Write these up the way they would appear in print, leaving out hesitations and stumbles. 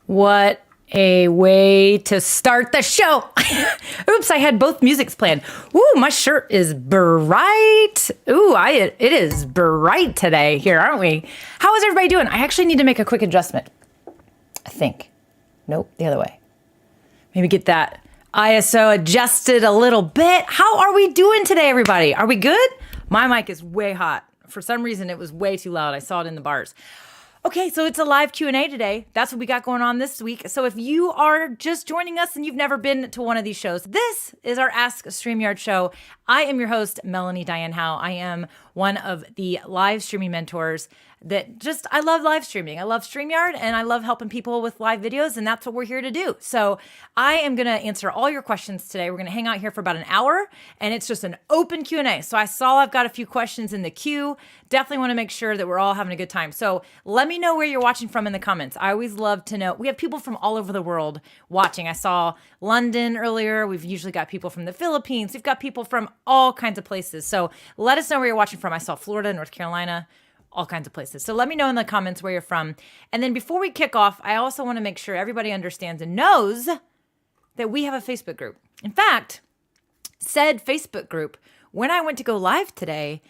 What a way to start the show. Oops, I had both musics planned. Ooh, my shirt is bright. Ooh, it is bright today here, aren't we? How is everybody doing? I actually need to make a quick adjustment. I think. Nope, the other way. Maybe get that ISO adjusted a little bit. How are we doing today, everybody? Are we good? My mic is way hot. For some reason, it was way too loud. I saw it in the bars. Okay, so it's a live Q&A today. That's what we got going on this week. So if you are just joining us and you've never been to one of these shows, this is our Ask StreamYard show. I am your host, Melanie Dyann Howe. I am one of the live streaming mentors I love live streaming. I love StreamYard and I love helping people with live videos, and that's what we're here to do. So I am going to answer all your questions today. We're going to hang out here for about an hour, and it's just an open Q&A. So I saw I've got a few questions in the queue. Definitely want to make sure that we're all having a good time. So let me know where you're watching from in the comments. I always love to know. We have people from all over the world watching. I saw London earlier. We've usually got people from the Philippines. We've got people from all kinds of places. So let us know where you're watching from. I saw Florida, North Carolina, all kinds of places. So let me know in the comments where you're from. And then before we kick off, I also want to make sure everybody understands and knows that we have a Facebook group. In fact, said Facebook group, when I went to go live today,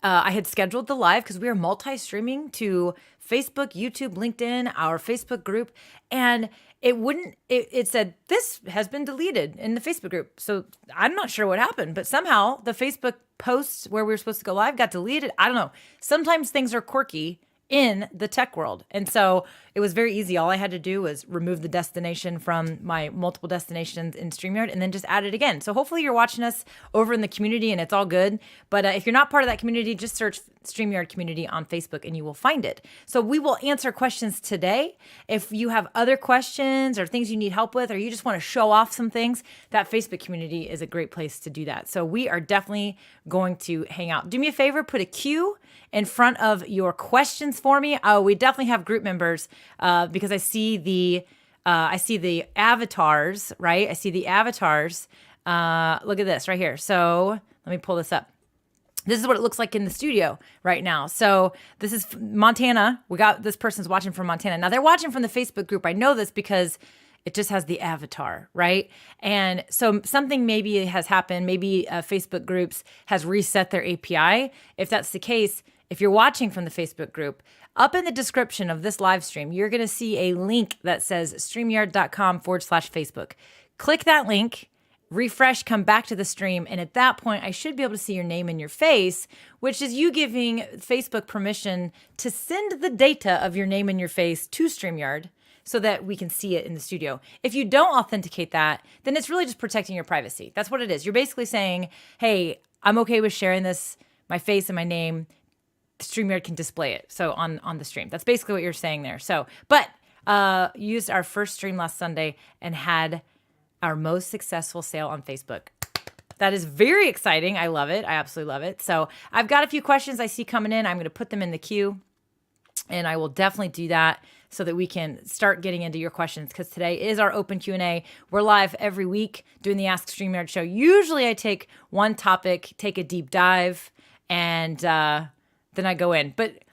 I had scheduled the live because we are multi-streaming to Facebook, YouTube, LinkedIn, our Facebook group, and it said, this has been deleted in the Facebook group. So I'm not sure what happened, but somehow the Facebook posts where we were supposed to go live got deleted. I don't know. Sometimes things are quirky in the tech world. And so it was very easy. All I had to do was remove the destination from my multiple destinations in StreamYard and then just add it again. So hopefully you're watching us over in the community and it's all good. But if you're not part of that community, just search StreamYard community on Facebook and you will find it. So we will answer questions today. If you have other questions or things you need help with, or you just want to show off some things, that Facebook community is a great place to do that. So we are definitely going to hang out. Do me a favor, put a Q in front of your questions for me. We definitely have group members because I see the I see the avatars, right? I see the avatars. Look at this right here. So let me pull this up. This is what it looks like in the studio right now. So this is Montana. We got this person's watching from Montana. Now they're watching from the Facebook group. I know this because it just has the avatar, right? And so something maybe has happened. Maybe Facebook groups has reset their API. If that's the case, if you're watching from the Facebook group, up in the description of this live stream, you're going to see a link that says StreamYard.com/Facebook. Click that link. Refresh, come back to the stream, and at that point, I should be able to see your name and your face, which is you giving Facebook permission to send the data of your name and your face to StreamYard so that we can see it in the studio. If you don't authenticate that, then it's really just protecting your privacy. That's what it is. You're basically saying, hey, I'm okay with sharing this, my face and my name. StreamYard can display it so on the stream. That's basically what you're saying there. So, but used our first stream last Sunday and had our most successful sale on Facebook. That is very exciting. I love it. I absolutely love it. So I've got a few questions I see coming in. I'm going to put them in the queue, and I will definitely do that so that we can start getting into your questions, because today is our open Q&A. We're live every week doing the Ask StreamYard show. Usually I take one topic, take a deep dive, and then I go in. But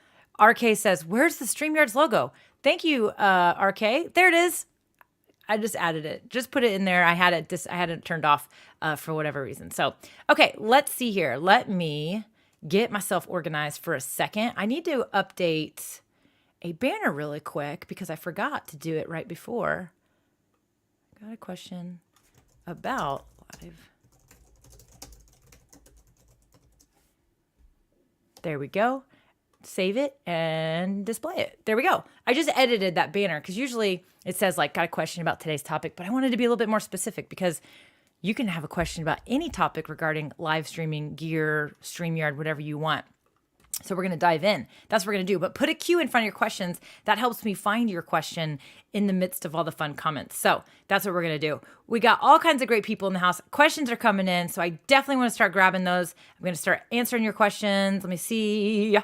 RK says, where's the StreamYard's logo? Thank you, RK. There it is. I just added it. Just put it in there. I had it turned off for whatever reason. So, okay, let's see here. Let me get myself organized for a second. I need to update a banner really quick because I forgot to do it right before. Got a question about live. There we go. Save it and display it. There we go. I just edited that banner because usually it says like, got a question about today's topic, but I wanted to be a little bit more specific because you can have a question about any topic regarding live streaming, gear, StreamYard, whatever you want. So we're going to dive in. That's what we're going to do. But put a Q in front of your questions. That helps me find your question in the midst of all the fun comments. So that's what we're going to do. We got all kinds of great people in the house. Questions are coming in. So I definitely want to start grabbing those. I'm going to start answering your questions. Let me see.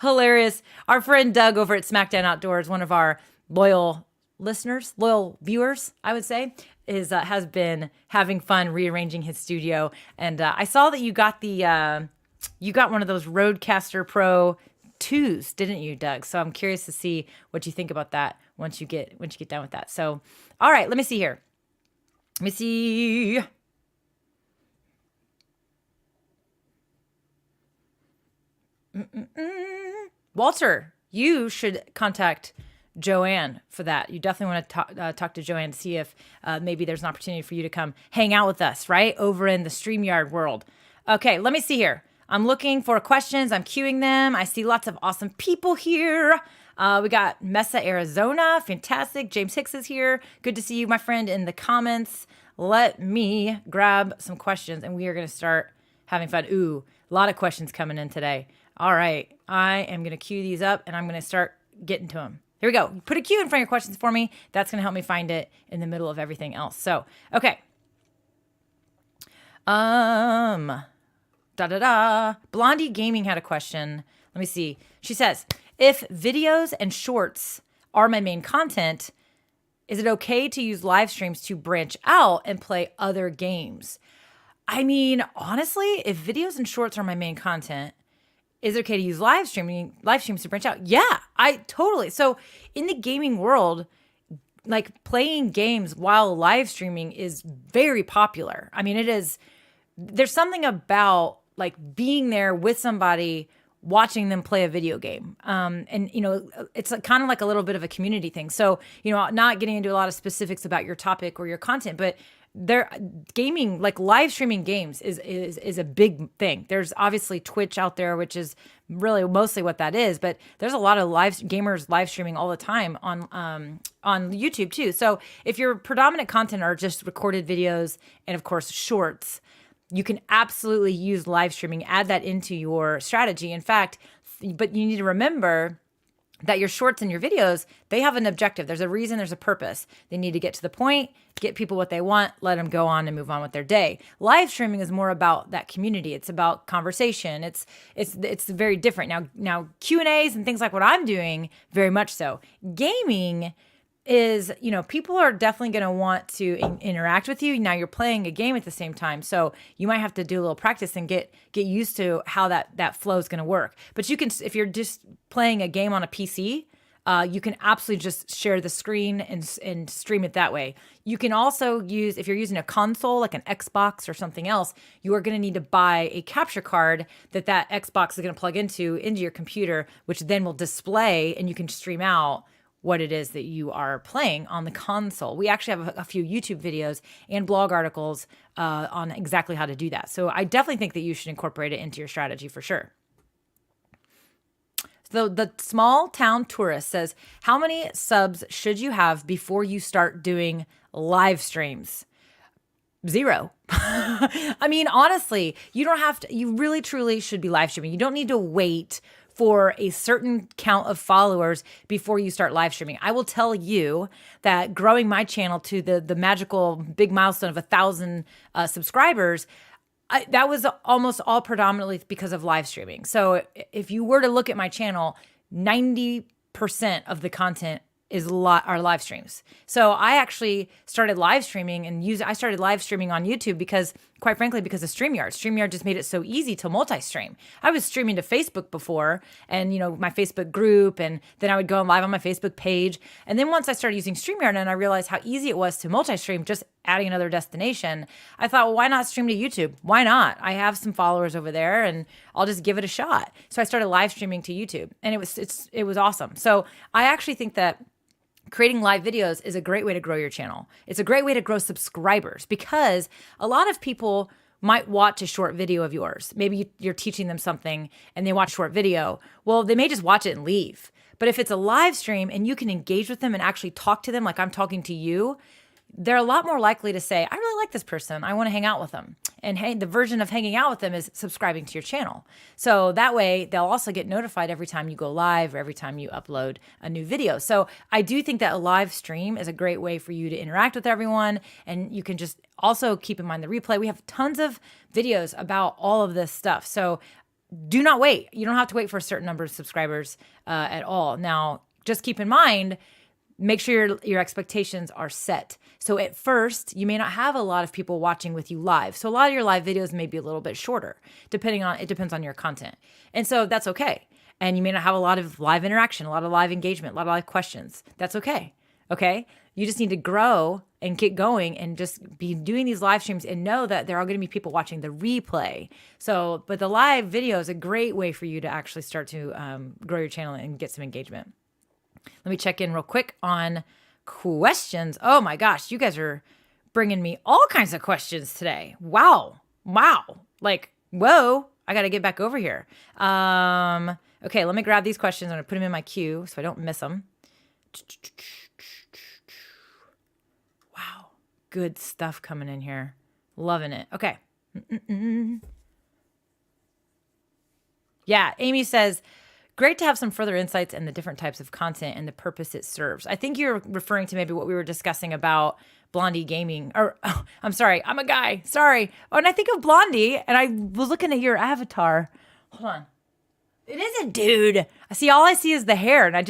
Hilarious. Our friend Doug over at SmackDown Outdoors, one of our loyal listeners, loyal viewers, I would say, has been having fun rearranging his studio. And I saw that you got you got one of those Rodecaster Pro 2s, didn't you, Doug? So I'm curious to see what you think about that once you get done with that. So, all right, let me see here. Let me see. Walter, you should contact Joanne for that. You definitely want to talk to Joanne to see if maybe there's an opportunity for you to come hang out with us, right? Over in the StreamYard world. Okay, let me see here. I'm looking for questions. I'm queuing them. I see lots of awesome people here. We got Mesa, Arizona. Fantastic. James Hicks is here. Good to see you, my friend, in the comments. Let me grab some questions, and we are going to start having fun. Ooh, a lot of questions coming in today. All right, I am going to queue these up, and I'm going to start getting to them. Here we go. Put a Q in front of your questions for me. That's going to help me find it in the middle of everything else. So, okay. Blondie Gaming had a question. Let me see. She says, if videos and shorts are my main content, is it okay to use live streams to branch out and play other games? I mean, honestly, if videos and shorts are my main content, is it okay to use live streams to branch out? Yeah, I totally. So in the gaming world, like playing games while live streaming is very popular. I mean, there's something about like being there with somebody, watching them play a video game. And, you know, it's kind of like a little bit of a community thing. So, you know, not getting into a lot of specifics about your topic or your content, but gaming, like live streaming games is a big thing. There's obviously Twitch out there, which is really mostly what that is, but there's a lot of gamers live streaming all the time on YouTube too. So if your predominant content are just recorded videos and of course shorts, you can absolutely use live streaming, add that into your strategy. In fact, but you need to remember that your shorts and your videos, they have an objective. There's a reason, there's a purpose. They need to get to the point, get people what they want, let them go on and move on with their day. Live streaming is more about that community. It's about conversation. It's very different. Now Q&As and things like what I'm doing, very much so. Gaming, is, people are definitely going to want to interact with you. Now you're playing a game at the same time. So you might have to do a little practice and get used to how that flow is going to work. But you can, if you're just playing a game on a PC, you can absolutely just share the screen and stream it that way. You can also use, if you're using a console like an Xbox or something else, you are going to need to buy a capture card that Xbox is going to plug into your computer, which then will display and you can stream out what it is that you are playing on the console. We actually have a few YouTube videos and blog articles on exactly how to do that. So I definitely think that you should incorporate it into your strategy for sure. So the small town tourist says, how many subs should you have before you start doing live streams? 0. I mean, honestly, you don't have to, you really truly should be live streaming. You don't need to wait for a certain count of followers before you start live streaming. I will tell you that growing my channel to the magical big milestone of 1,000 subscribers, that was almost all predominantly because of live streaming. So if you were to look at my channel, 90% of the content are live streams. So I actually started live streaming I started live streaming on YouTube because, quite frankly, because of StreamYard. StreamYard just made it so easy to multi-stream. I was streaming to Facebook before and, my Facebook group, and then I would go live on my Facebook page. And then once I started using StreamYard and I realized how easy it was to multi-stream, just adding another destination, I thought, well, why not stream to YouTube? Why not? I have some followers over there and I'll just give it a shot. So I started live streaming to YouTube and it was awesome. So I actually think that creating live videos is a great way to grow your channel. It's a great way to grow subscribers because a lot of people might watch a short video of yours. Maybe you're teaching them something and they watch a short video. Well, they may just watch it and leave. But if it's a live stream and you can engage with them and actually talk to them like I'm talking to you, they're a lot more likely to say, I really like this person. I want to hang out with them. And hey, the version of hanging out with them is subscribing to your channel. So that way they'll also get notified every time you go live or every time you upload a new video. So I do think that a live stream is a great way for you to interact with everyone. And you can just also keep in mind the replay. We have tons of videos about all of this stuff. So do not wait. You don't have to wait for a certain number of subscribers at all. Now, just keep in mind, make sure your expectations are set. So at first, you may not have a lot of people watching with you live. So a lot of your live videos may be a little bit shorter, it depends on your content. And so that's okay. And you may not have a lot of live interaction, a lot of live engagement, a lot of live questions. That's okay. Okay? You just need to grow and get going and just be doing these live streams and know that there are going to be people watching the replay. So, but the live video is a great way for you to actually start to grow your channel and get some engagement. Let me check in real quick on questions. Oh my gosh, you guys are bringing me all kinds of questions today. Wow. Like, whoa, I got to get back over here. Okay, let me grab these questions. I'm going to put them in my queue so I don't miss them. Wow, good stuff coming in here. Loving it. Okay. Yeah, Amy says, great to have some further insights in the different types of content and the purpose it serves. I think you're referring to maybe what we were discussing about Blondie Gaming. I'm sorry, I'm a guy. Sorry. Oh, and I think of Blondie, and I was looking at your avatar. Hold on. It is a dude. All I see is the hair, and I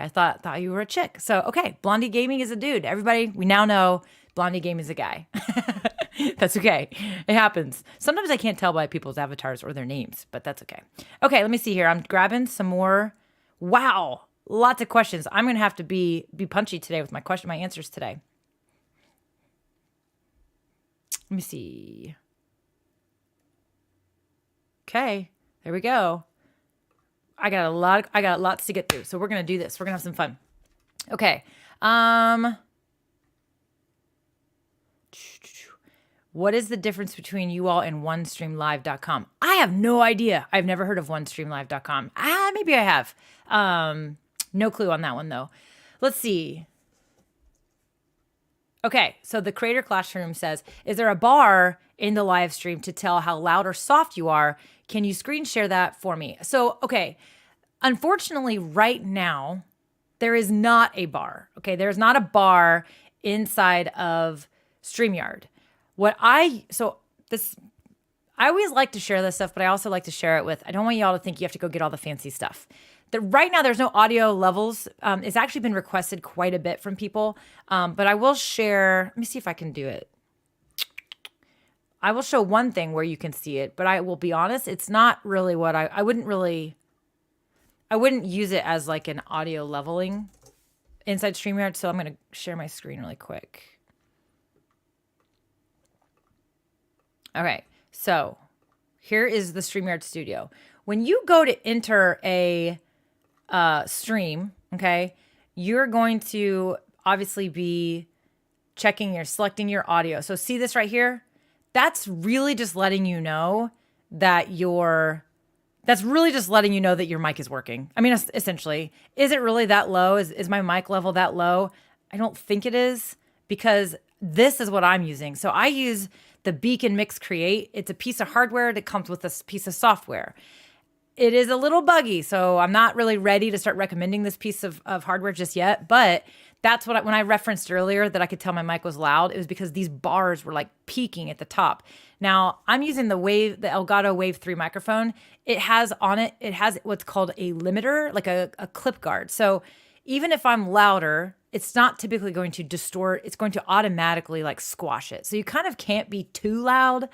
thought you were a chick. So, okay, Blondie Gaming is a dude. Everybody, we now know Blondie Gaming is a guy. That's okay. It happens. Sometimes I can't tell by people's avatars or their names, but that's okay. Okay, let me see here. I'm grabbing some more. Wow, lots of questions. I'm going to have to be punchy today with my answers today. Let me see. Okay, there we go. I got lots to get through, so we're going to do this. We're going to have some fun. Okay. What is the difference between you all and onestreamlive.com? I have no idea. I've never heard of onestreamlive.com. Maybe I have. No clue on that one, though. Let's see. Okay, so the Creator Classroom says, is there a bar in the live stream to tell how loud or soft you are? Can you screen share that for me? So, okay, unfortunately, right now, there is not a bar. Okay, there's not a bar inside of StreamYard. I always like to share this stuff, but I also like to share it with, I don't want y'all to think you have to go get all the fancy stuff. right now there's no audio levels. It's actually been requested quite a bit from people. But I will share, let me see if I can do it. I will show one thing where you can see it, but I will be honest, it's not really what I wouldn't use it as like an audio leveling inside StreamYard. So I'm going to share my screen really quick. All right. So here is the StreamYard Studio. When you go to enter a stream, okay, you're going to obviously be selecting your audio. So see this right here? That's really just letting you know that your mic is working. I mean, essentially, is it really that low? Is my mic level that low? I don't think it is, because this is what I'm using. So I use the Beacon Mix Create. It's a piece of hardware that comes with a piece of software. It is a little buggy, so I'm not really ready to start recommending this piece of hardware just yet, but that's what when I referenced earlier that I could tell my mic was loud, it was because these bars were like peaking at the top. Now, I'm using the Elgato Wave 3 microphone. It has what's called a limiter, like a clip guard. So even if I'm louder, it's not typically going to distort. It's going to automatically like squash it. So you kind of can't be too loud,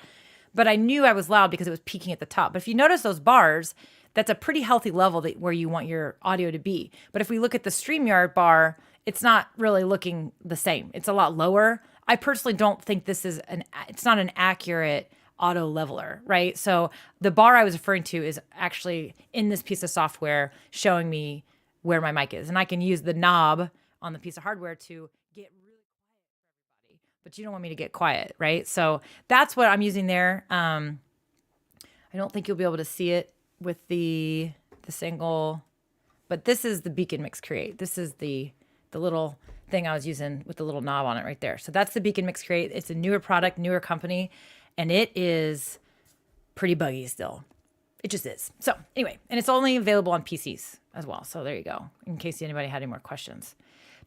but I knew I was loud because it was peaking at the top. But if you notice those bars, that's a pretty healthy level where you want your audio to be. But if we look at the StreamYard bar, it's not really looking the same. It's a lot lower. I personally don't think it's not an accurate auto leveler, right? So the bar I was referring to is actually in this piece of software showing me where my mic is. And I can use the knob on the piece of hardware to get really quiet for everybody, but you don't want me to get quiet, right? So that's what I'm using there. I don't think you'll be able to see it with the single, but this is the Beacon Mix Create. This is the little thing I was using with the little knob on it right there. So that's the Beacon Mix Create. It's a newer product, newer company, and it is pretty buggy still. It just is. So anyway, and it's only available on PCs as well. So there you go, in case anybody had any more questions.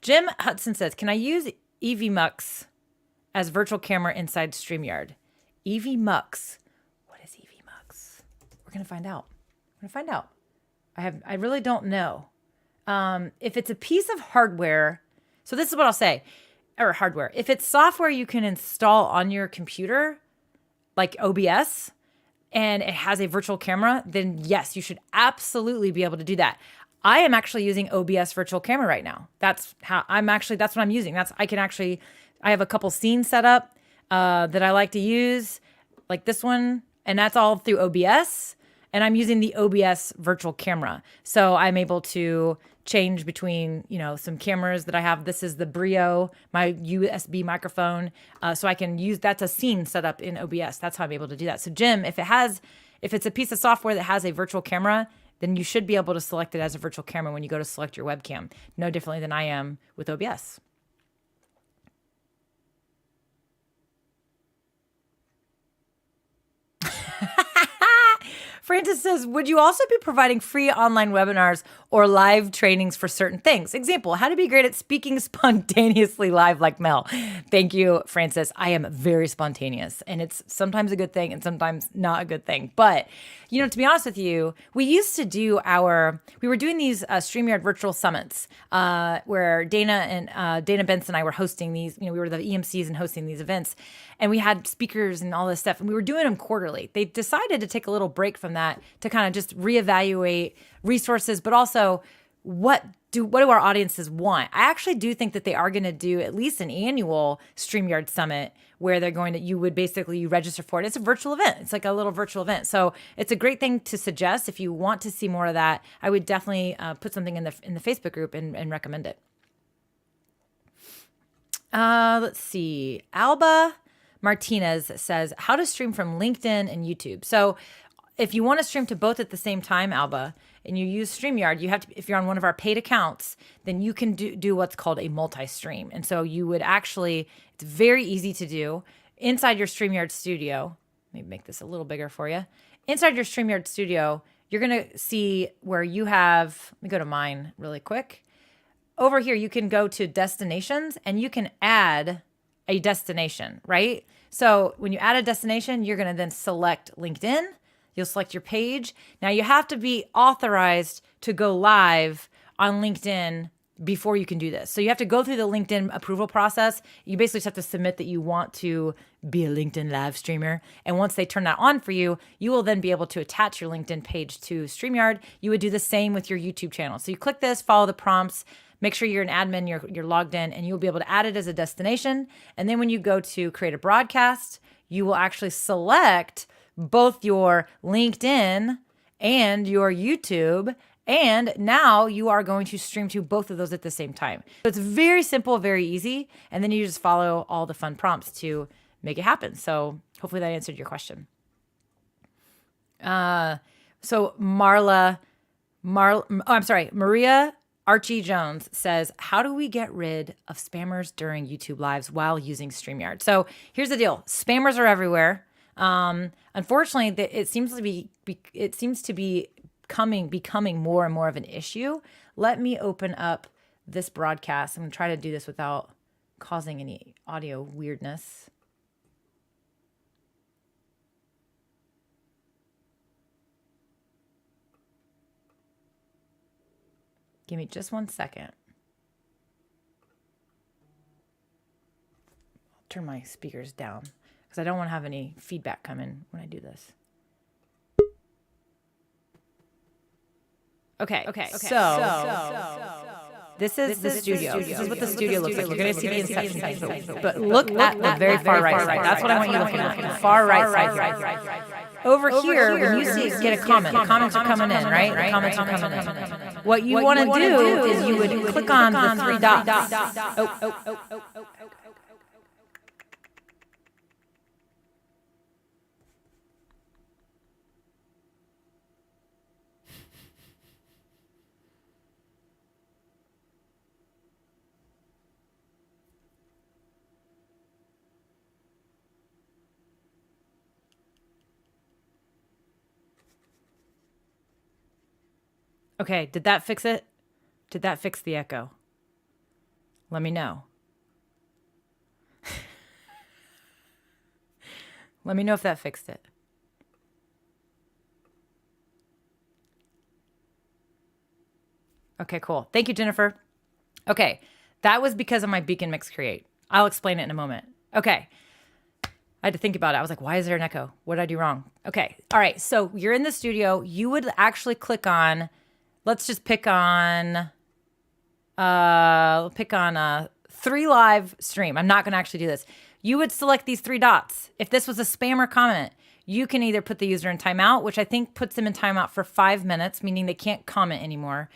Jim Hudson says, can I use EVMux as virtual camera inside StreamYard? EVMux. What is EVMux? We're going to find out. I really don't know. If it's a piece of hardware, so this is what I'll say, or hardware. If it's software you can install on your computer, like OBS, and it has a virtual camera, then yes, you should absolutely be able to do that. I am actually using OBS virtual camera right now. That's what I'm using. I have a couple scenes set up that I like to use, like this one, and that's all through OBS. And I'm using the OBS virtual camera. So I'm able to change between, some cameras that I have. This is the Brio, my USB microphone. So I can use, that's a scene set up in OBS. That's how I'm able to do that. So Jim, if it's a piece of software that has a virtual camera, then you should be able to select it as a virtual camera when you go to select your webcam. No differently than I am with OBS. Francis says, would you also be providing free online webinars or live trainings for certain things? Example, how to be great at speaking spontaneously live like Mel. Thank you, Francis. I am very spontaneous, and it's sometimes a good thing and sometimes not a good thing. But, to be honest with you, we used to do we were doing these StreamYard virtual summits where Dana Benson and I were hosting these, we were the EMCs and hosting these events. And we had speakers and all this stuff, and we were doing them quarterly. They decided to take a little break from that to kind of just reevaluate resources, but also what do our audiences want? I actually do think that they are going to do at least an annual StreamYard summit where you register for it. It's a virtual event. It's like a little virtual event. So it's a great thing to suggest. If you want to see more of that, I would definitely put something in the Facebook group and recommend it. Let's see. Alba Martinez says, how to stream from LinkedIn and YouTube. So if you want to stream to both at the same time, Alba, and you use StreamYard, you have to, if you're on one of our paid accounts, then you can do what's called a multi-stream. And so you would actually, it's very easy to do inside your StreamYard studio. Let me make this a little bigger for you. Inside your StreamYard studio, you're going to see where you have, let me go to mine really quick. Over here, you can go to destinations and you can add a destination, right? So when you add a destination, you're going to then select LinkedIn. You'll select your page. Now you have to be authorized to go live on LinkedIn before you can do this. So you have to go through the LinkedIn approval process. You basically just have to submit that you want to be a LinkedIn live streamer. And once they turn that on for you, you will then be able to attach your LinkedIn page to StreamYard. You would do the same with your YouTube channel. So you click this, follow the prompts, make sure you're an admin, you're logged in, and you'll be able to add it as a destination. And then when you go to create a broadcast, you will actually select both your LinkedIn and your YouTube. And now you are going to stream to both of those at the same time. So it's very simple, very easy. And then you just follow all the fun prompts to make it happen. So hopefully that answered your question. So Maria Archie Jones says, how do we get rid of spammers during YouTube lives while using StreamYard? So here's the deal. Spammers are everywhere. Unfortunately, it seems to be becoming more and more of an issue. Let me open up this broadcast. I'm going to try to do this without causing any audio weirdness. Give me just 1 second. I'll turn my speakers down because I don't want to have any feedback come in when I do this. Okay. So this is the studio. This is what the studio looks like. You're going to see the inception side, but look at the very far right side. That's what I want you looking at. The far right side here. Over here, when you see get a comment, the comments are coming in, right? The comments are coming in. What you want to do is you would click on the three dots. Okay, did that fix it? Did that fix the echo? Let me know. Let me know if that fixed it. Okay, cool. Thank you, Jennifer. Okay, that was because of my beacon mix create. I'll explain it in a moment. Okay. I had to think about it. I was like, why is there an echo? What did I do wrong? Okay. All right. So you're in the studio. You would actually click on, let's just pick on 3 live stream. I'm not going to actually do this. You would select these 3 dots. If this was a spammer comment, you can either put the user in timeout, which I think puts them in timeout for 5 minutes, meaning they can't comment anymore,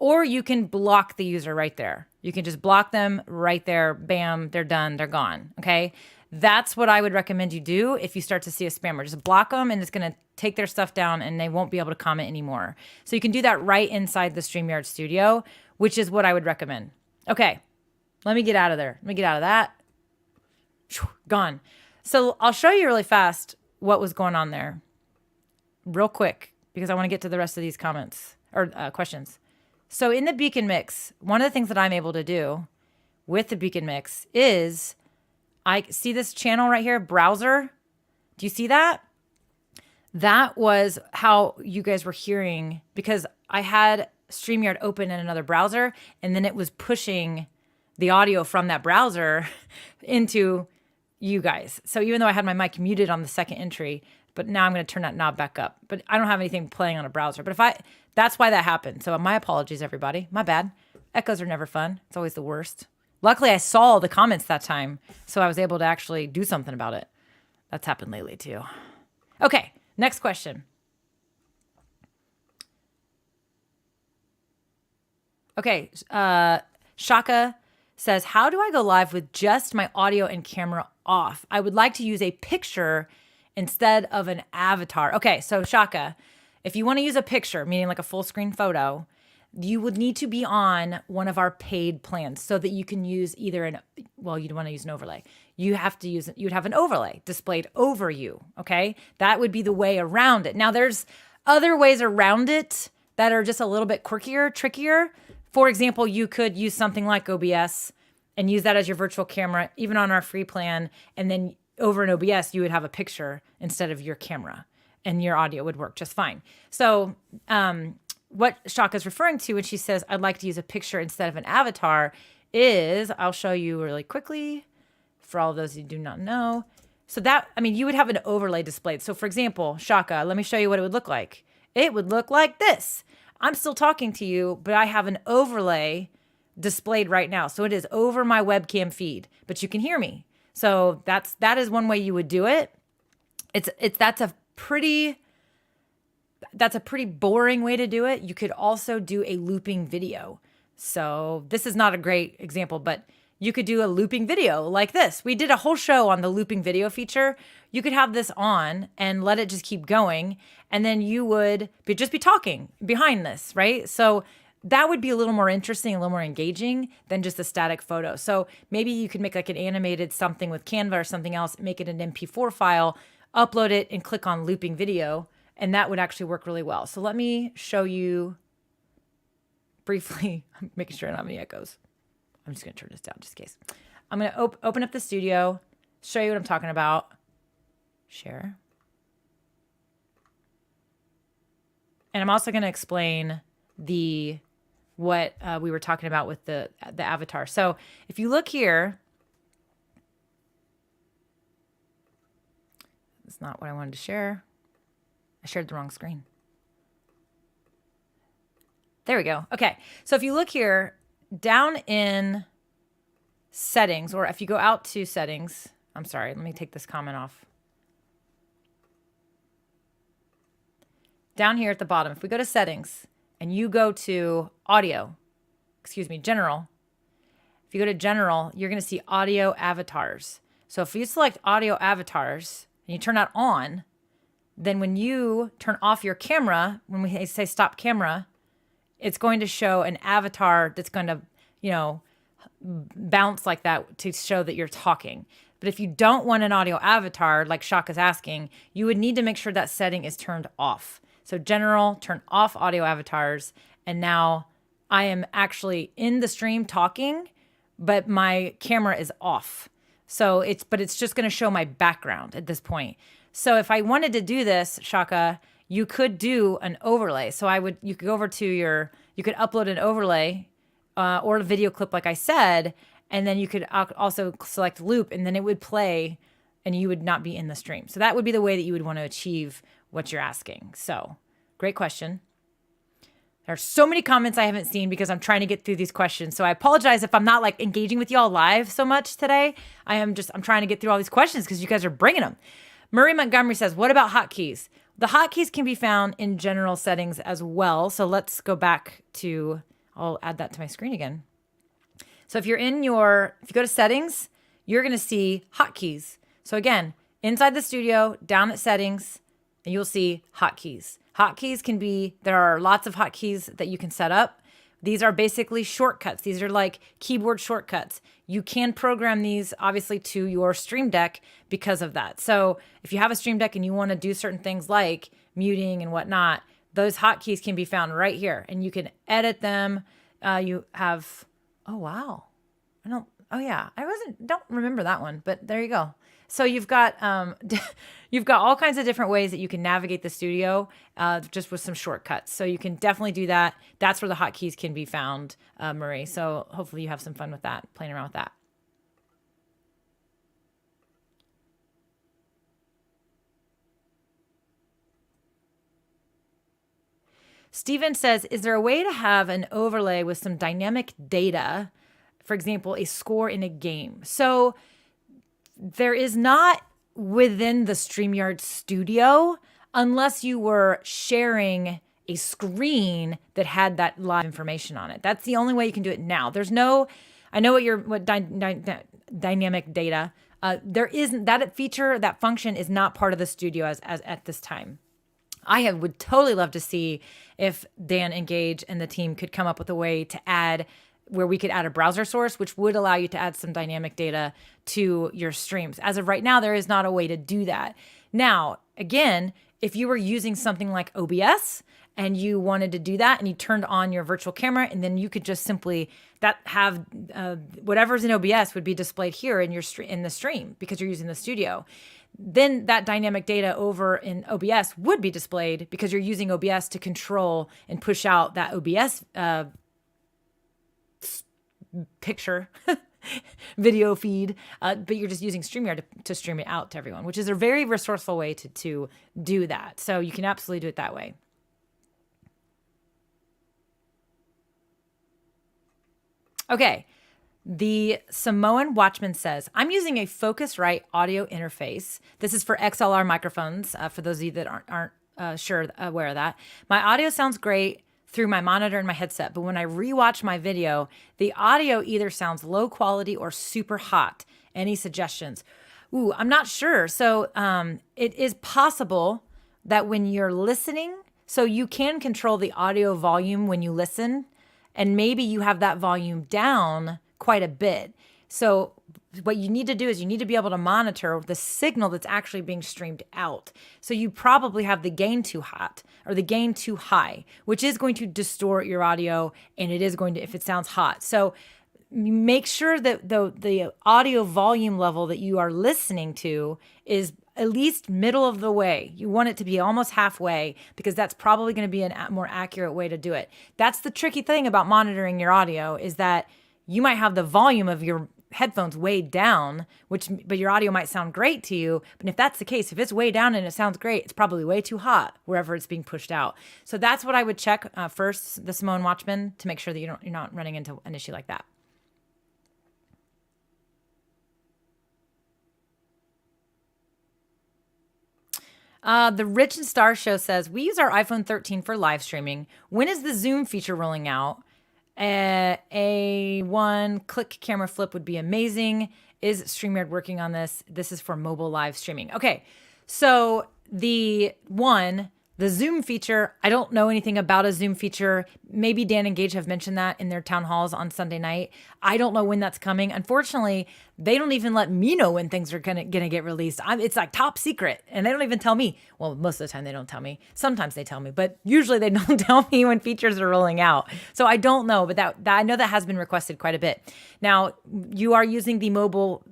or you can block the user right there. You can just block them right there. Bam, they're done. They're gone. Okay. That's what I would recommend you do if you start to see a spammer. Just block them and it's going to take their stuff down and they won't be able to comment anymore. So you can do that right inside the StreamYard studio, which is what I would recommend. Okay, let me get out of there. Let me get out of that. Gone. So I'll show you really fast what was going on there real quick because I want to get to the rest of these comments or questions. So in the beacon mix, one of the things that I'm able to do with the beacon mix is I see this channel right here, browser. Do you see that? That was how you guys were hearing because I had StreamYard open in another browser and then it was pushing the audio from that browser into you guys. So even though I had my mic muted on the second entry, but now I'm going to turn that knob back up. But I don't have anything playing on a browser. But that's why that happened. So my apologies, everybody. My bad. Echoes are never fun. It's always the worst. Luckily, I saw the comments that time, so I was able to actually do something about it. That's happened lately, too. Okay, next question. Okay, Shaka says, how do I go live with just my audio and camera off? I would like to use a picture instead of an avatar. Okay, so Shaka, if you want to use a picture, meaning like a full screen photo, you would need to be on one of our paid plans so that you can use either you'd want to use an overlay. You'd have an overlay displayed over you, okay? That would be the way around it. Now there's other ways around it that are just a little bit quirkier, trickier. For example, you could use something like OBS and use that as your virtual camera, even on our free plan. And then over in OBS, you would have a picture instead of your camera. and your audio would work just fine. So what Shaka is referring to when she says, I'd like to use a picture instead of an avatar is, I'll show you really quickly for all those who do not know. So that, I mean, you would have an overlay displayed. So for example, Shaka, let me show you what it would look like. It would look like this. I'm still talking to you, but I have an overlay displayed right now. So it is over my webcam feed, but you can hear me. So that is one way you would do it. That's a pretty boring way to do it. You could also do a looping video. So this is not a great example, but you could do a looping video like this. We did a whole show on the looping video feature. You could have this on and let it just keep going. And then you would just be talking behind this, right? So that would be a little more interesting, a little more engaging than just a static photo. So maybe you could make like an animated something with Canva or something else, make it an MP4 file, upload it and click on looping video. And that would actually work really well. So let me show you briefly. I'm making sure I don't have any echoes. I'm just going to turn this down just in case. I'm going to open up the studio, show you what I'm talking about. Share. And I'm also going to explain what we were talking about with the avatar. So if you look here, that's not what I wanted to share. I shared the wrong screen. There we go. Okay. So if you look here, down in settings, or if you go out to settings, I'm sorry, let me take this comment off. Down here at the bottom, if we go to settings and you go to general. If you go to general, you're going to see audio avatars. So if you select audio avatars and you turn that on, then when you turn off your camera, when we say stop camera, it's going to show an avatar that's going to, bounce like that to show that you're talking. But if you don't want an audio avatar, like Shaka's asking, you would need to make sure that setting is turned off. So general, turn off audio avatars. And now I am actually in the stream talking, but my camera is off. So it's just going to show my background at this point. So if I wanted to do this, Shaka, you could do an overlay. So you could go over to you could upload an overlay or a video clip, like I said, and then you could also select loop, and then it would play, and you would not be in the stream. So that would be the way that you would want to achieve what you're asking. So great question. There are so many comments I haven't seen because I'm trying to get through these questions. So I apologize if I'm not like engaging with y'all live so much today. I'm trying to get through all these questions because you guys are bringing them. Murray Montgomery says, what about hotkeys? The hotkeys can be found in general settings as well. So let's go back to, I'll add that to my screen again. So if you go to settings, you're going to see hotkeys. So again, inside the studio, down at settings, and you'll see hotkeys. Hotkeys there are lots of hotkeys that you can set up. These are basically shortcuts. These are like keyboard shortcuts. You can program these obviously to your Stream Deck because of that. So if you have a Stream Deck and you want to do certain things like muting and whatnot, those hotkeys can be found right here and you can edit them. You have, oh, wow. I don't remember that one, but there you go. So you've got all kinds of different ways that you can navigate the studio just with some shortcuts. So you can definitely do that. That's where the hotkeys can be found, Marie. So hopefully you have some fun with that, playing around with that. Steven says, is there a way to have an overlay with some dynamic data, for example, a score in a game? So there is not within the StreamYard studio unless you were sharing a screen that had that live information on it. That's the only way you can do it now. There's no, I know what dynamic data, there isn't, that feature, that function is not part of the studio as at this time. I would totally love to see if Dan Engage and the team could come up with a way to add where we could add a browser source, which would allow you to add some dynamic data to your streams. As of right now, there is not a way to do that. Now, again, if you were using something like OBS and you wanted to do that and you turned on your virtual camera, and then you could just simply have whatever's in OBS would be displayed here in the stream because you're using the studio. then that dynamic data over in OBS would be displayed because you're using OBS to control and push out that OBS picture video feed, but you're just using StreamYard to stream it out to everyone, which is a very resourceful way to do that. So you can absolutely do it that way. Okay. The Samoan Watchman says, I'm using a Focusrite audio interface. This is for XLR microphones, for those of you that aren't aware of that. My audio sounds great through my monitor and my headset, but when I rewatch my video, the audio either sounds low quality or super hot. Any suggestions? Ooh, I'm not sure. So it is possible that when you're listening, so you can control the audio volume when you listen, and maybe you have that volume down quite a bit. So what you need to do is you need to be able to monitor the signal that's actually being streamed out. So you probably have the gain too hot or the gain too high, which is going to distort your audio, and it is going to, if it sounds hot. So make sure that the audio volume level that you are listening to is at least middle of the way. You want it to be almost halfway, because that's probably going to be a more accurate way to do it. That's the tricky thing about monitoring your audio, is that you might have the volume of your headphones way down, but your audio might sound great to you. But if that's the case, if it's way down and it sounds great, it's probably way too hot wherever it's being pushed out. So that's what I would check first, the Samoan Watchman, to make sure that you're not running into an issue like that. The Rich and Star Show says, we use our iPhone 13 for live streaming. When is the Zoom feature rolling out? A one click camera flip would be amazing. Is StreamYard working on this? This is for mobile live streaming. Okay, so the Zoom feature, I don't know anything about a Zoom feature. Maybe Dan and Gage have mentioned that in their town halls on Sunday night. I don't know when that's coming. Unfortunately, they don't even let me know when things are gonna get released. It's like top secret, and they don't even tell me. Well, most of the time they don't tell me. Sometimes they tell me, but usually they don't tell me when features are rolling out. So I don't know, but that I know that has been requested quite a bit. Now, you are using the mobile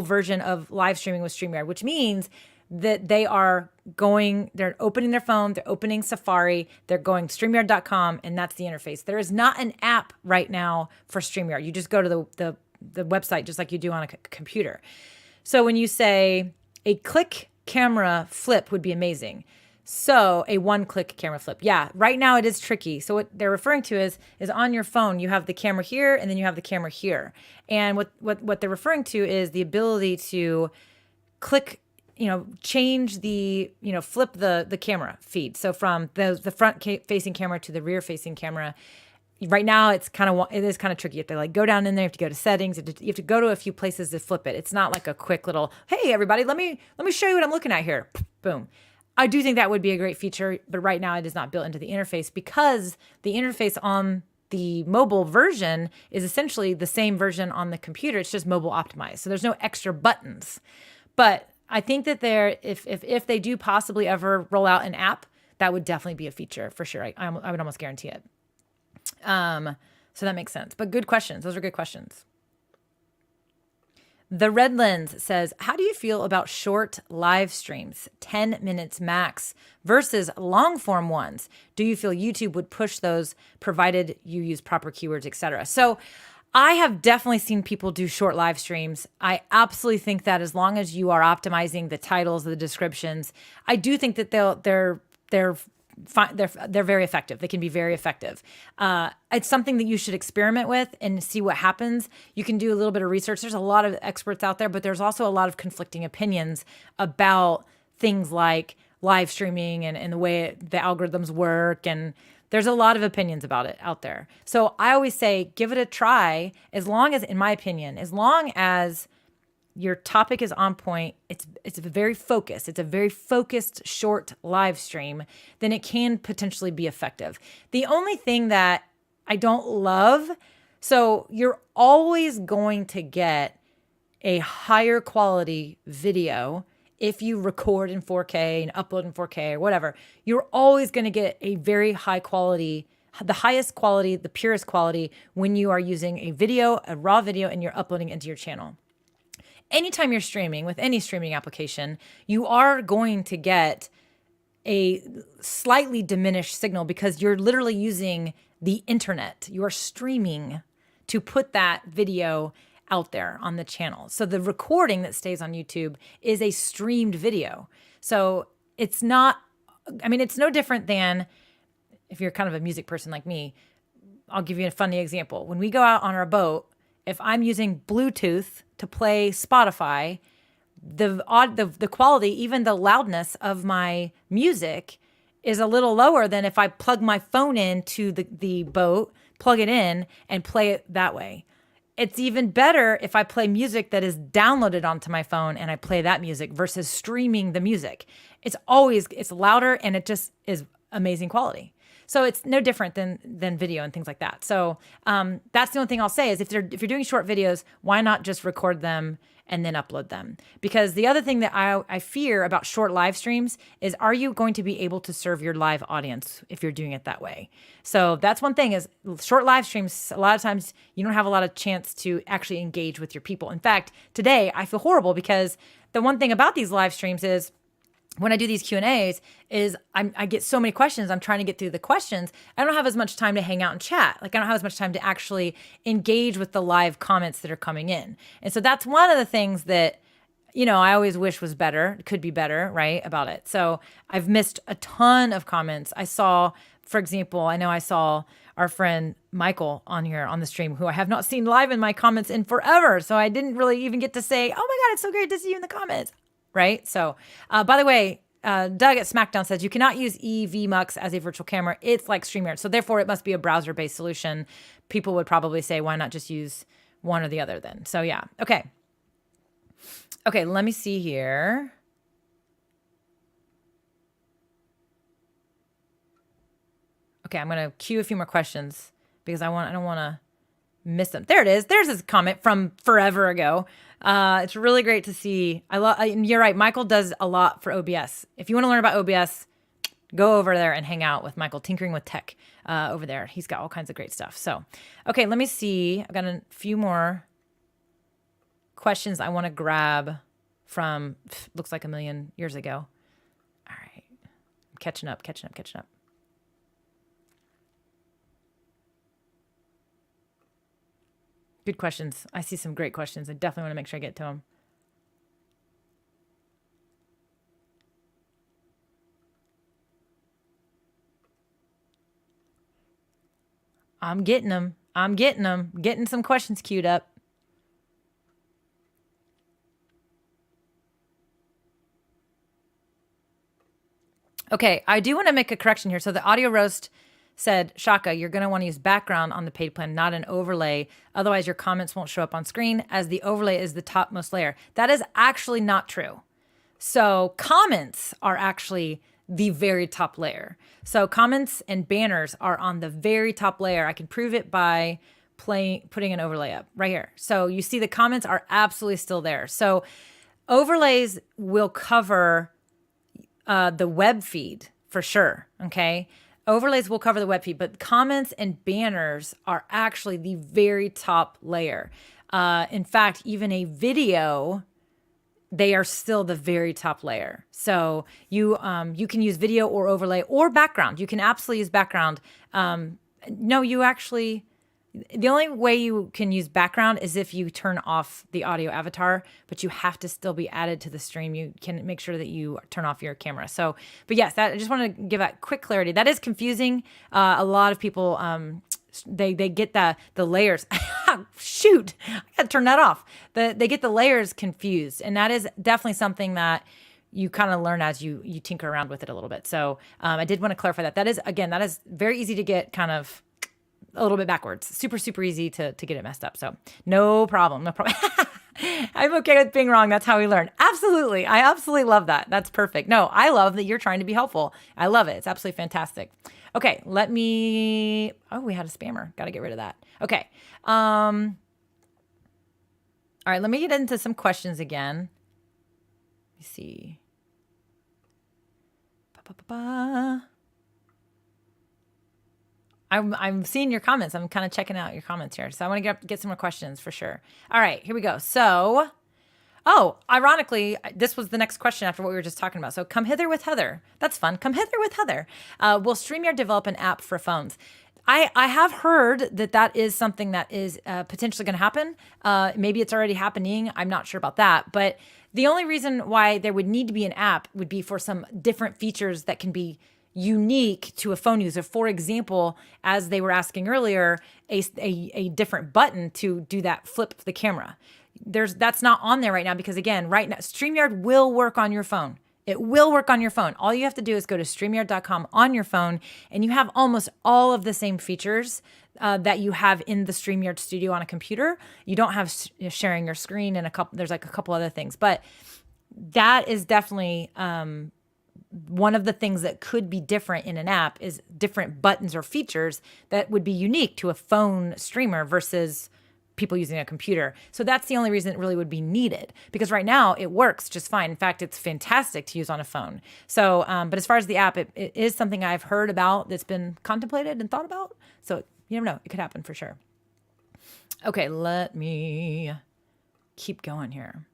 version of live streaming with StreamYard, which means that they're opening their phone, they're opening Safari, they're going StreamYard.com, and that's the interface. There is not an app right now for StreamYard. You just go to the website just like you do on a computer. So when you say a click camera flip would be amazing. So a one-click camera flip. Yeah, right now it is tricky. So what they're referring to is on your phone, you have the camera here, and then you have the camera here. And what they're referring to is the ability to click, change flip the camera feed. So from the front facing camera to the rear facing camera. Right now, it is kind of tricky. You have to go down in there. You have to go to settings. You have to go to a few places to flip it. It's not like a quick little, hey everybody, let me show you what I'm looking at here. Boom. I do think that would be a great feature, but right now it is not built into the interface, because the interface on the mobile version is essentially the same version on the computer. It's just mobile optimized. So there's no extra buttons. But I think that if they do possibly ever roll out an app, that would definitely be a feature for sure. I would almost guarantee it. So that makes sense. But good questions. Those are good questions. The Red Lens says, how do you feel about short live streams, 10 minutes max, versus long form ones? Do you feel YouTube would push those provided you use proper keywords, etc.? So I have definitely seen people do short live streams. I absolutely think that as long as you are optimizing the titles, the descriptions, I do think that they're very effective. They can be very effective. It's something that you should experiment with and see what happens. You can do a little bit of research. There's a lot of experts out there, but there's also a lot of conflicting opinions about things like live streaming and the way the algorithms work. And there's a lot of opinions about it out there. So I always say, give it a try, as long as, in my opinion, as long as your topic is on point, it's very focused. It's a very focused, short live stream, then it can potentially be effective. The only thing that I don't love, so you're always going to get a higher quality video if you record in 4K and upload in 4K or whatever. You're always going to get a very high quality, the highest quality, the purest quality when you are using a raw video, and you're uploading into your channel. anytime you're streaming with any streaming application, you are going to get a slightly diminished signal because you're literally using the internet. You are streaming to put that video out there on the channel. So the recording that stays on YouTube is a streamed video. So it's not, I mean, it's no different than if you're kind of a music person like me. I'll give you a funny example. When we go out on our boat, if I'm using Bluetooth to play Spotify, the quality, even the loudness of my music is a little lower than if I plug my phone into the boat, plug it in, and play it that way. It's even better if I play music that is downloaded onto my phone and I play that music versus streaming the music. It's louder and it just is amazing quality. So it's no different than video and things like that. So that's the only thing I'll say is if you're doing short videos, why not just record them and then upload them? Because the other thing that I fear about short live streams is, are you going to be able to serve your live audience if you're doing it that way? So that's one thing is short live streams, a lot of times you don't have a lot of chance to actually engage with your people. In fact, today I feel horrible because the one thing about these live streams is when I do these Q&As is I get so many questions. I'm trying to get through the questions. I don't have as much time to hang out and chat. Like I don't have as much time to actually engage with the live comments that are coming in. And so that's one of the things that, I always wish was better, could be better, right, about it. So I've missed a ton of comments. I saw, for example, I saw our friend Michael on here on the stream, who I have not seen live in my comments in forever. So I didn't really even get to say, oh my God, it's so great to see you in the comments. Right? So, by the way, Doug at SmackDown says you cannot use EVMux as a virtual camera. It's like StreamYard. So therefore it must be a browser-based solution. People would probably say, why not just use one or the other then? So yeah. Okay. Okay. Let me see here. Okay. I'm going to queue a few more questions because I don't want to miss them. There it is. There's this comment from forever ago. It's really great to see. You're right. Michael does a lot for OBS. If you want to learn about OBS, go over there and hang out with Michael, Tinkering with Tech over there. He's got all kinds of great stuff. So, okay, let me see. I've got a few more questions I want to grab from, looks like a million years ago. All right. I'm catching up. Good questions. I see some great questions. I definitely want to make sure I get to them. I'm getting them. Getting some questions queued up. Okay, I do want to make a correction here. So the audio roast said, Shaka, you're going to want to use background on the paid plan, not an overlay. Otherwise, your comments won't show up on screen as the overlay is the topmost layer. That is actually not true. So comments are actually the very top layer. So comments and banners are on the very top layer. I can prove it by putting an overlay up right here. So you see the comments are absolutely still there. So overlays will cover the web feed for sure, okay? Overlays will cover the web feed, but comments and banners are actually the very top layer. In fact, even a video, they are still the very top layer. So you can use video or overlay or background. You can absolutely use background. The only way you can use background is if you turn off the audio avatar, but you have to still be added to the stream. You can make sure that you turn off your camera. So, but yes, I just want to give that quick clarity. That is confusing. A lot of people, they get the layers. Shoot, I got to turn that off. They get the layers confused. And that is definitely something that you kind of learn as you tinker around with it a little bit. So I did want to clarify that. That is very easy to get kind of a little bit backwards. Super, super easy to get it messed up. So no problem. I'm okay with being wrong. That's how we learn. Absolutely. I absolutely love that. That's perfect. No, I love that you're trying to be helpful. I love it. It's absolutely fantastic. Okay. We had a spammer. Got to get rid of that. Okay. All right. Let me get into some questions again. Let me see. I'm seeing your comments. I'm kind of checking out your comments here. So I want to get some more questions for sure. All right, here we go. So, Oh, ironically, this was the next question after what we were just talking about. So come hither with Heather. That's fun. Come hither with Heather. Will StreamYard develop an app for phones? I have heard that is something that is potentially going to happen. Maybe it's already happening. I'm not sure about that. But the only reason why there would need to be an app would be for some different features that can be unique to a phone user. For example, as they were asking earlier, a different button to do that flip the camera. That's not on there right now because, again, right now, StreamYard will work on your phone. It will work on your phone. All you have to do is go to StreamYard.com on your phone, and you have almost all of the same features that you have in the StreamYard studio on a computer. You don't have sharing your screen and there's like a couple other things, but that is definitely one of the things that could be different in an app is different buttons or features that would be unique to a phone streamer versus people using a computer. So that's the only reason it really would be needed, because right now it works just fine. In fact, it's fantastic to use on a phone. So, but as far as the app, it is something I've heard about that's been contemplated and thought about. So you never know, it could happen for sure. Okay, let me keep going here.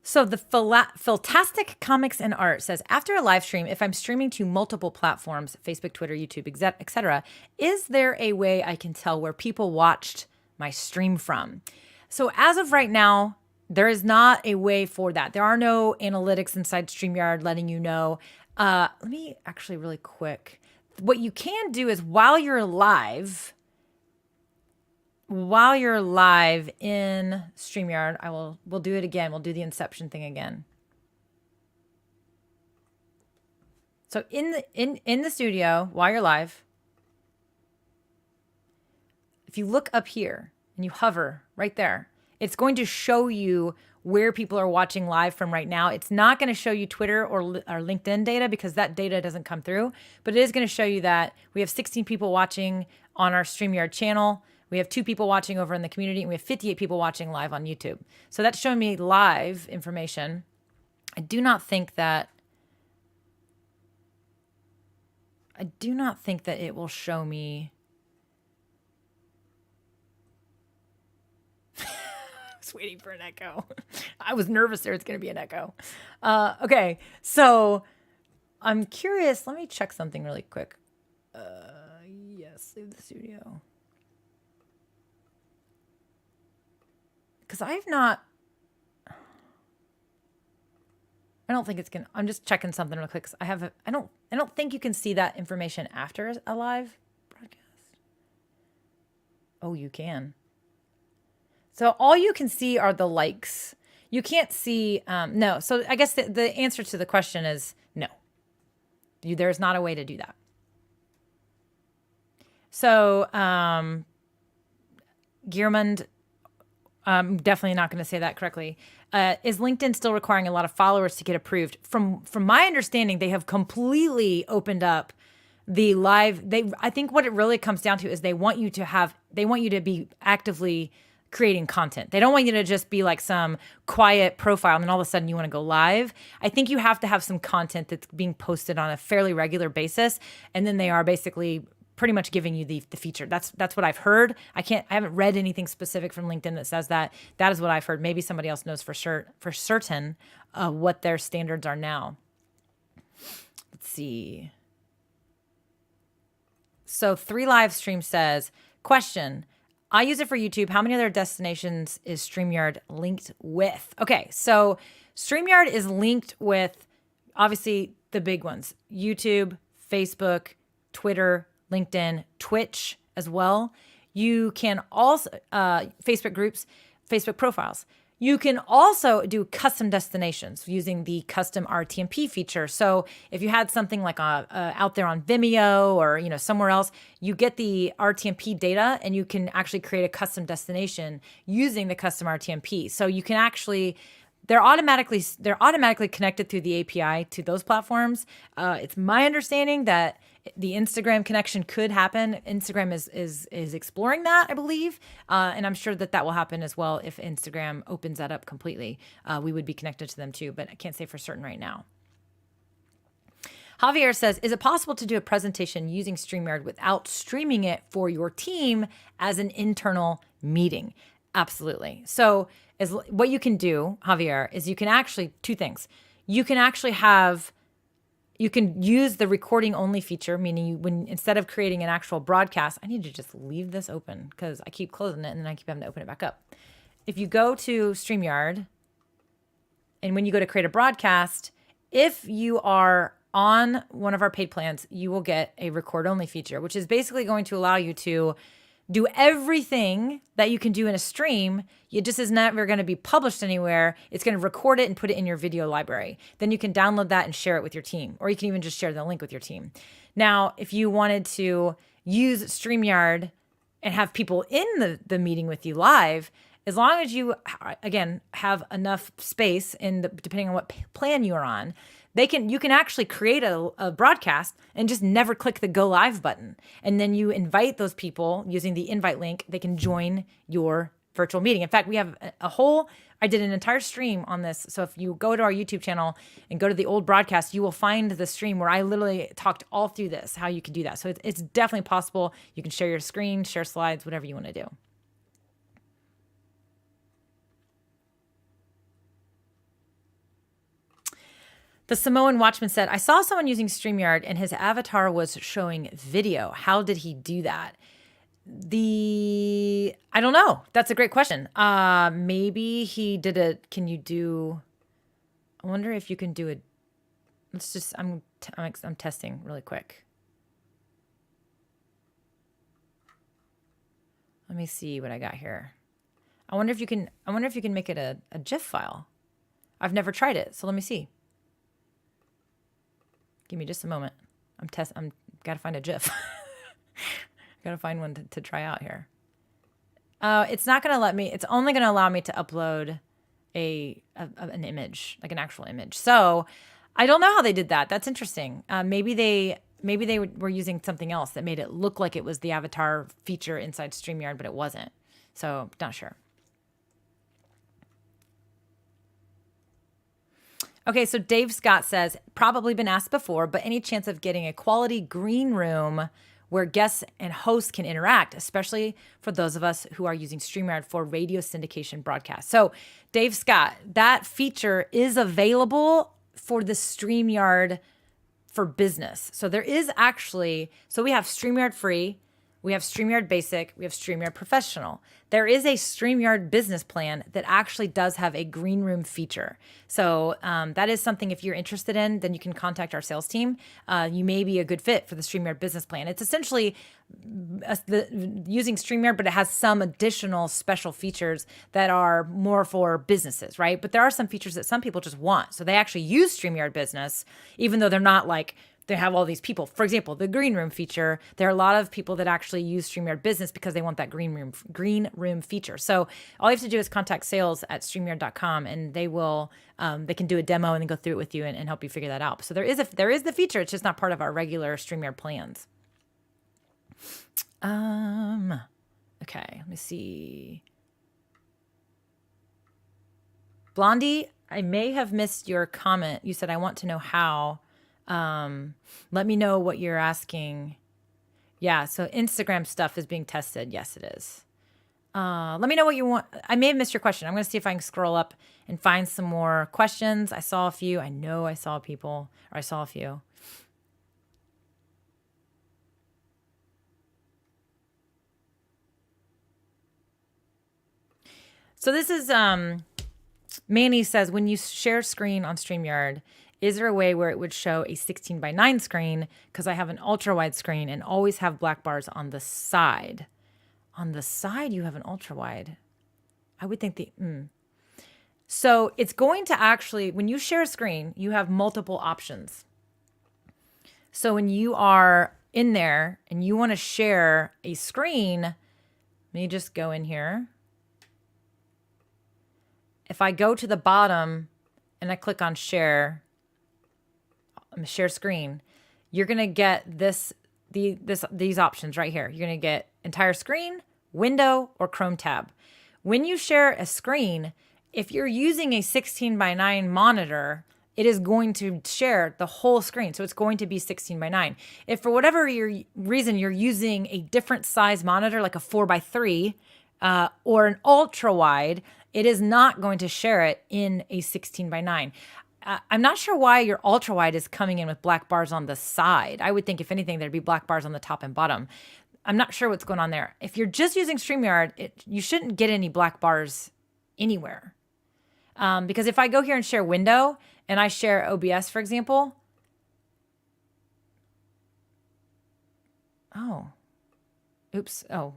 So the Philtastic Comics and Art says, after a live stream, if I'm streaming to multiple platforms, Facebook, Twitter, YouTube, etc., is there a way I can tell where people watched my stream from? So as of right now, there is not a way for that. There are no analytics inside StreamYard letting you know. Let me actually really quick. What you can do is while you're live in StreamYard, we'll do it again. We'll do the Inception thing again. So in the studio, while you're live, if you look up here and you hover right there, it's going to show you where people are watching live from right now. It's not going to show you Twitter or LinkedIn data because that data doesn't come through, but it is going to show you that we have 16 people watching on our StreamYard channel. We have 2 people watching over in the community, and we have 58 people watching live on YouTube. So that's showing me live information. I do not think that it will show me. I was waiting for an echo. I was nervous there. It's going to be an echo. Okay, so I'm curious. Let me check something really quick. Yes, leave the studio. Because I don't think it's gonna. I'm just checking something real quick. 'Cause I don't think you can see that information after a live broadcast. Oh, you can. So all you can see are the likes. You can't see. No. So I guess the answer to the question is no. There's not a way to do that. So Gearmund. I'm definitely not going to say that correctly. Is LinkedIn still requiring a lot of followers to get approved? From my understanding, they have completely opened up the live. I think what it really comes down to is they want you to be actively creating content. They don't want you to just be like some quiet profile and then all of a sudden you want to go live. I think you have to have some content that's being posted on a fairly regular basis, and then they are basically pretty much giving you the feature. That's what I've heard. I haven't read anything specific from LinkedIn that says that. That is what I've heard. Maybe somebody else knows for certain what their standards are now. Let's see. So 3 Live Stream says, question, I use it for YouTube. How many other destinations is StreamYard linked with? Okay, so StreamYard is linked with, obviously, the big ones. YouTube, Facebook, Twitter, LinkedIn, Twitch as well. You can also, Facebook groups, Facebook profiles. You can also do custom destinations using the custom RTMP feature. So if you had something like out there on Vimeo or somewhere else, you get the RTMP data and you can actually create a custom destination using the custom RTMP. So you can actually, they're automatically connected through the API to those platforms. It's my understanding that the Instagram connection could happen. Instagram is exploring that, I believe, and I'm sure that will happen as well if Instagram opens that up completely. We would be connected to them too, but I can't say for certain right now. Javier says, is it possible to do a presentation using StreamYard without streaming it for your team as an internal meeting? Absolutely. So what you can do, Javier, is you can actually, two things. You can actually you can use the recording only feature, meaning when instead of creating an actual broadcast, I need to just leave this open because I keep closing it and then I keep having to open it back up. If you go to StreamYard and when you go to create a broadcast, if you are on one of our paid plans, you will get a record only feature, which is basically going to allow you to do everything that you can do in a stream. It just is never going to be published anywhere. It's going to record it and put it in your video library. Then you can download that and share it with your team, or you can even just share the link with your team. Now, if you wanted to use StreamYard and have people in the meeting with you live, as long as you, again, have enough space depending on what plan you're on, you can actually create a broadcast and just never click the go live button. And then you invite those people using the invite link. They can join your virtual meeting. In fact, we have I did an entire stream on this. So if you go to our YouTube channel and go to the old broadcast, you will find the stream where I literally talked all through this, how you can do that. So it's definitely possible. You can share your screen, share slides, whatever you want to do. The Samoan Watchman said, I saw someone using StreamYard and his avatar was showing video. How did he do that? I don't know. That's a great question. Maybe he did I wonder if you can do it. I'm testing really quick. Let me see what I got here. I wonder if you can make it a GIF file. I've never tried it, so let me see. Give me just a moment. Gotta find a GIF. Gotta find one to try out here. It's not gonna let me. It's only gonna allow me to upload an image, like an actual image. So I don't know how they did that. That's interesting. Maybe they were using something else that made it look like it was the avatar feature inside StreamYard, but it wasn't. So not sure. Okay, so Dave Scott says, probably been asked before, but any chance of getting a quality green room where guests and hosts can interact, especially for those of us who are using StreamYard for radio syndication broadcasts? So Dave Scott, that feature is available for the StreamYard for business. So there is actually, we have StreamYard free, we have StreamYard Basic, we have StreamYard Professional. There is a StreamYard business plan that actually does have a green room feature. So that is something, if you're interested in, then you can contact our sales team. You may be a good fit for the StreamYard business plan. It's essentially using StreamYard, but it has some additional special features that are more for businesses, right? But there are some features that some people just want. So they actually use StreamYard Business, even though they're not like, they have all these people. For example, the green room feature, there are a lot of people that actually use StreamYard Business because they want that green room feature. So all you have to do is contact sales@streamyard.com and they can do a demo and then go through it with you and help you figure that out. So there is the feature. It's just not part of our regular StreamYard plans. Okay, let me see. Blondie, I may have missed your comment. You said, I want to know how. Let me know what you're asking. Yeah, so Instagram stuff is being tested. Yes, it is. Let me know what you want. I may have missed your question. I'm going to see if I can scroll up and find some more questions. I saw a few. I know I saw a few. So this is, Manny says, when you share screen on StreamYard, is there a way where it would show a 16:9 screen? Because I have an ultra wide screen and always have black bars on the side. On the side, you have an ultra wide. I would think So it's going to actually, when you share a screen, you have multiple options. So when you are in there and you want to share a screen, let me just go in here. If I go to the bottom and I click on share screen, you're going to get these options right here. You're going to get entire screen, window, or Chrome tab. When you share a screen, if you're using a 16:9 monitor, it is going to share the whole screen. So it's going to be 16:9. If for whatever reason you're using a different size monitor, like a 4:3 or an ultra wide, it is not going to share it in a 16:9. I'm not sure why your ultra wide is coming in with black bars on the side. I would think if anything, there'd be black bars on the top and bottom. I'm not sure what's going on there. If you're just using StreamYard, you shouldn't get any black bars anywhere. Because if I go here and share window and I share OBS, for example. Oh, oops. Oh,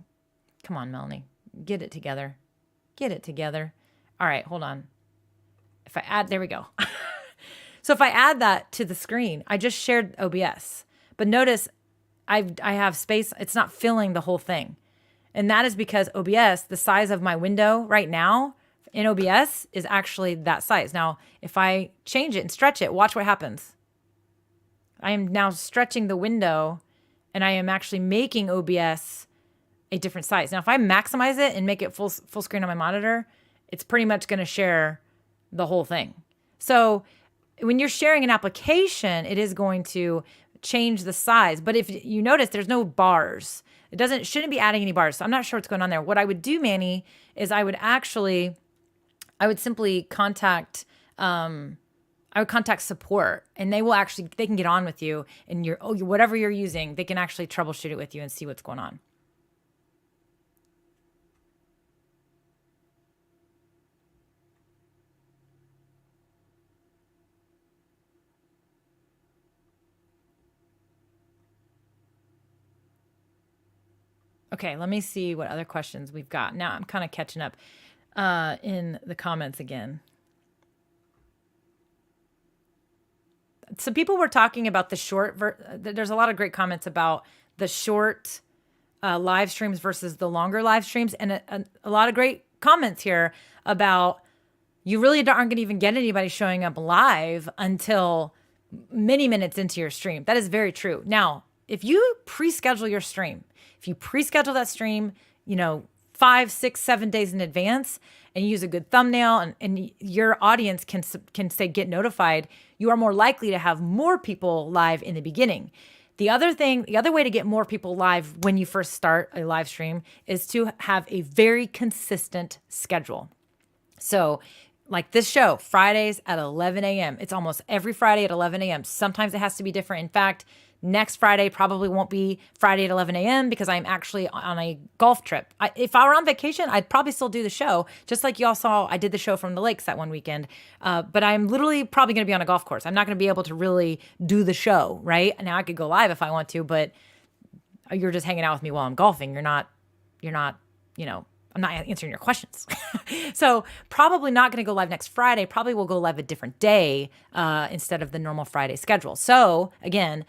come on, Melanie. Get it together. Get it together. All right, hold on. If I add, there we go. So if I add that to the screen, I just shared OBS. But notice I have space. It's not filling the whole thing. And that is because OBS, the size of my window right now in OBS is actually that size. Now, if I change it and stretch it, watch what happens. I am now stretching the window and I am actually making OBS a different size. Now, if I maximize it and make it full screen on my monitor, it's pretty much going to share the whole thing. So when you're sharing an application, it is going to change the size. But if you notice, there's no bars. It shouldn't be adding any bars. So I'm not sure what's going on there. What I would do, Manny, is I would simply contact support, and they can get on with you, and whatever you're using, they can actually troubleshoot it with you and see what's going on. Okay, let me see what other questions we've got. Now I'm kind of catching up in the comments again. So people were talking about the short, there's a lot of great comments about the short live streams versus the longer live streams. And a lot of great comments here about you really aren't going to even get anybody showing up live until many minutes into your stream. That is very true. Now, if you pre-schedule your stream, if you pre-schedule that stream, 5, 6, 7 days in advance, and you use a good thumbnail and your audience can say, get notified, you are more likely to have more people live in the beginning. The other way to get more people live when you first start a live stream is to have a very consistent schedule. So like this show, Fridays at 11 a.m. It's almost every Friday at 11 a.m. Sometimes it has to be different. In fact, next Friday probably won't be Friday at 11 a.m. because I'm actually on a golf trip. If I were on vacation, I'd probably still do the show. Just like y'all saw, I did the show from the lakes that one weekend. But I'm literally probably going to be on a golf course. I'm not going to be able to really do the show, right? Now I could go live if I want to, but you're just hanging out with me while I'm golfing. You're not, I'm not answering your questions. So probably not going to go live next Friday. Probably will go live a different day instead of the normal Friday schedule. So again,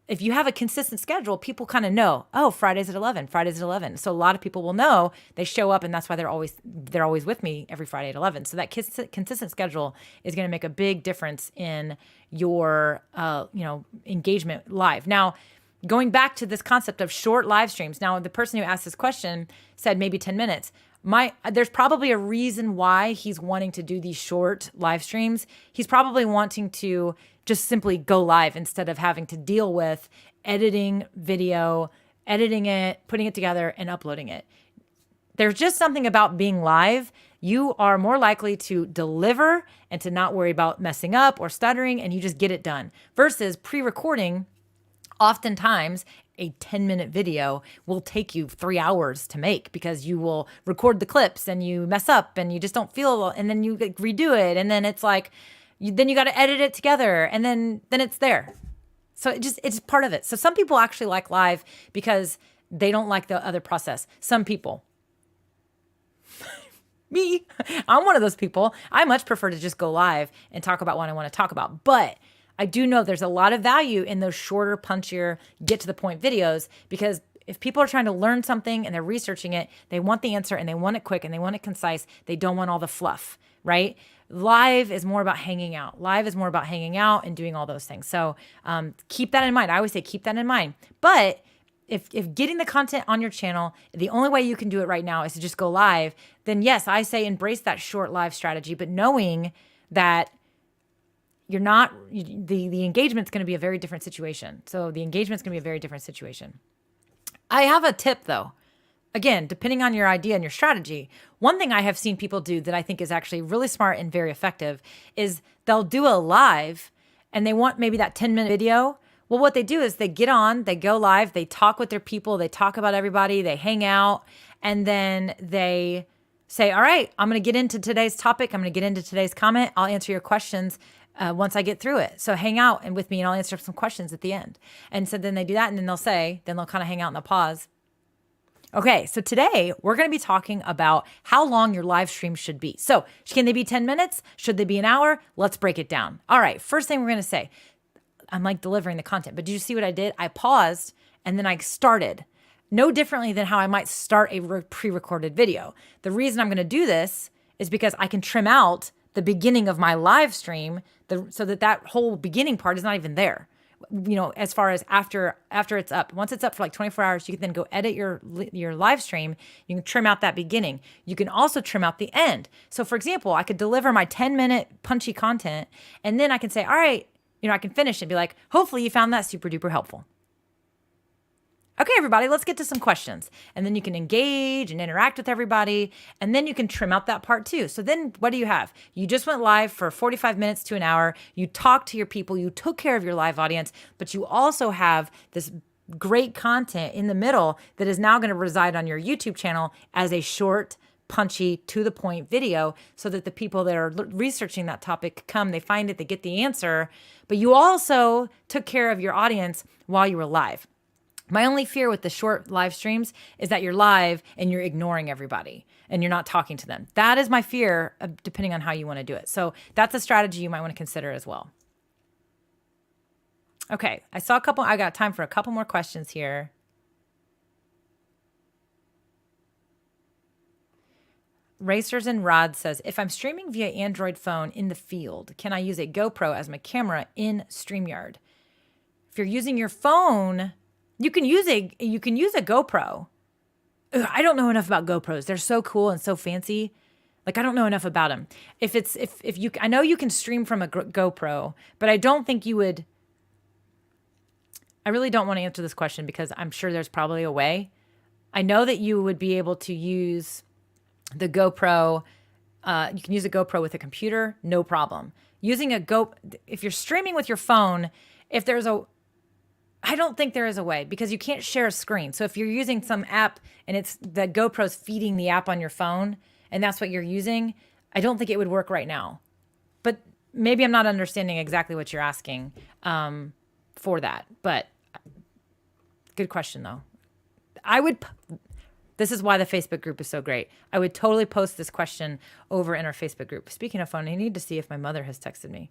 if you have a consistent schedule, people kind of know, oh, Fridays at 11, Fridays at 11. So a lot of people will know, they show up, and that's why they're always with me every Friday at 11. So that consistent schedule is going to make a big difference in your engagement live. Now, going back to this concept of short live streams. Now, the person who asked this question said maybe 10 minutes. There's probably a reason why he's wanting to do these short live streams. He's probably wanting to just simply go live instead of having to deal with editing video, editing it, putting it together, and uploading it. There's just something about being live. You are more likely to deliver and to not worry about messing up or stuttering, and you just get it done. Versus pre-recording, oftentimes a 10-minute video will take you 3 hours to make because you will record the clips and you mess up and you just don't feel, and then you redo it, and then it's like, then you got to edit it together, and then it's there. So it's part of it. So some people actually like live because they don't like the other process. Some people, me, I'm one of those people. I much prefer to just go live and talk about what I want to talk about. But I do know there's a lot of value in those shorter, punchier, get to the point videos, because if people are trying to learn something and they're researching it, they want the answer and they want it quick and they want it concise. They don't want all the fluff, right? Live is more about hanging out. Live is more about hanging out and doing all those things. So keep that in mind. I always say keep that in mind. But if getting the content on your channel, the only way you can do it right now is to just go live, then yes, I say embrace that short live strategy, but knowing that the engagement's going to be a very different situation. So the engagement's going to be a very different situation. I have a tip though. Again, depending on your idea and your strategy, one thing I have seen people do that I think is actually really smart and very effective is they'll do a live and they want maybe that 10-minute video. Well, what they do is they get on, they go live, they talk with their people, they talk about everybody, they hang out, and then they say, all right, I'm going to get into today's topic. I'm going to get into today's comment. I'll answer your questions once I get through it. So hang out and with me and I'll answer some questions at the end. And so then they do that and then they'll kind of hang out and they'll pause. Okay, so today we're going to be talking about how long your live stream should be. So can they be 10 minutes? Should they be an hour? Let's break it down. All right, first thing we're going to say, I'm like delivering the content, but did you see what I did? I paused and then I started. No differently than how I might start a pre-recorded video. The reason I'm going to do this is because I can trim out the beginning of my live stream so that whole beginning part is not even there. As far as after it's up. Once it's up for like 24 hours, you can then go edit your live stream. You can trim out that beginning. You can also trim out the end. So for example, I could deliver my 10-minute punchy content and then I can say, all right, I can finish and be like, hopefully you found that super duper helpful. Okay, everybody, let's get to some questions. And then you can engage and interact with everybody. And then you can trim out that part too. So then what do you have? You just went live for 45 minutes to an hour. You talked to your people. You took care of your live audience. But you also have this great content in the middle that is now going to reside on your YouTube channel as a short, punchy, to the point video so that the people that are researching that topic come, they find it, they get the answer. But you also took care of your audience while you were live. My only fear with the short live streams is that you're live and you're ignoring everybody and you're not talking to them. That is my fear, depending on how you want to do it. So that's a strategy you might want to consider as well. Okay, I got time for a couple more questions here. Racers and Rod says, if I'm streaming via Android phone in the field, can I use a GoPro as my camera in StreamYard? If you're using your phone, you can use a GoPro. Ugh, I don't know enough about GoPros. They're so cool and so fancy. Like I don't know enough about them. I know you can stream from a GoPro, but I don't think you would. I really don't want to answer this question because I'm sure there's probably a way. I know that you would be able to use the GoPro. You can use a GoPro with a computer, no problem. If you're streaming with your phone, I don't think there is a way because you can't share a screen. So if you're using some app and it's the GoPro's feeding the app on your phone and that's what you're using, I don't think it would work right now. But maybe I'm not understanding exactly what you're asking for that. But good question though. This is why the Facebook group is so great. I would totally post this question over in our Facebook group. Speaking of phone, I need to see if my mother has texted me.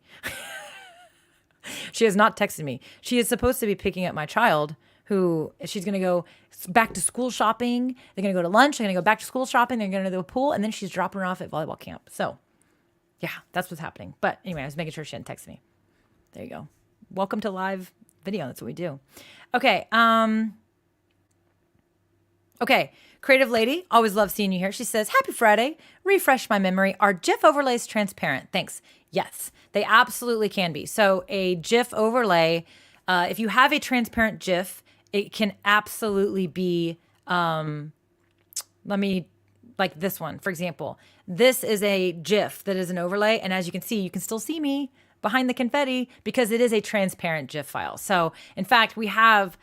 She has not texted me. She is supposed to be picking up my child who she's going to go back to school shopping. They're going to go to lunch. They're going to go back to school shopping. They're going to the pool. And then she's dropping her off at volleyball camp. So yeah, that's what's happening. But anyway, I was making sure she hadn't texted me. There you go. Welcome to live video. That's what we do. Okay. Okay. Creative Lady, always love seeing you here. She says, happy Friday. Refresh my memory. Are GIF overlays transparent? Thanks. Yes, they absolutely can be. So a GIF overlay, if you have a transparent GIF, it can absolutely be, like this one, for example. This is a GIF that is an overlay. And as you can see, you can still see me behind the confetti because it is a transparent GIF file. So in fact, we have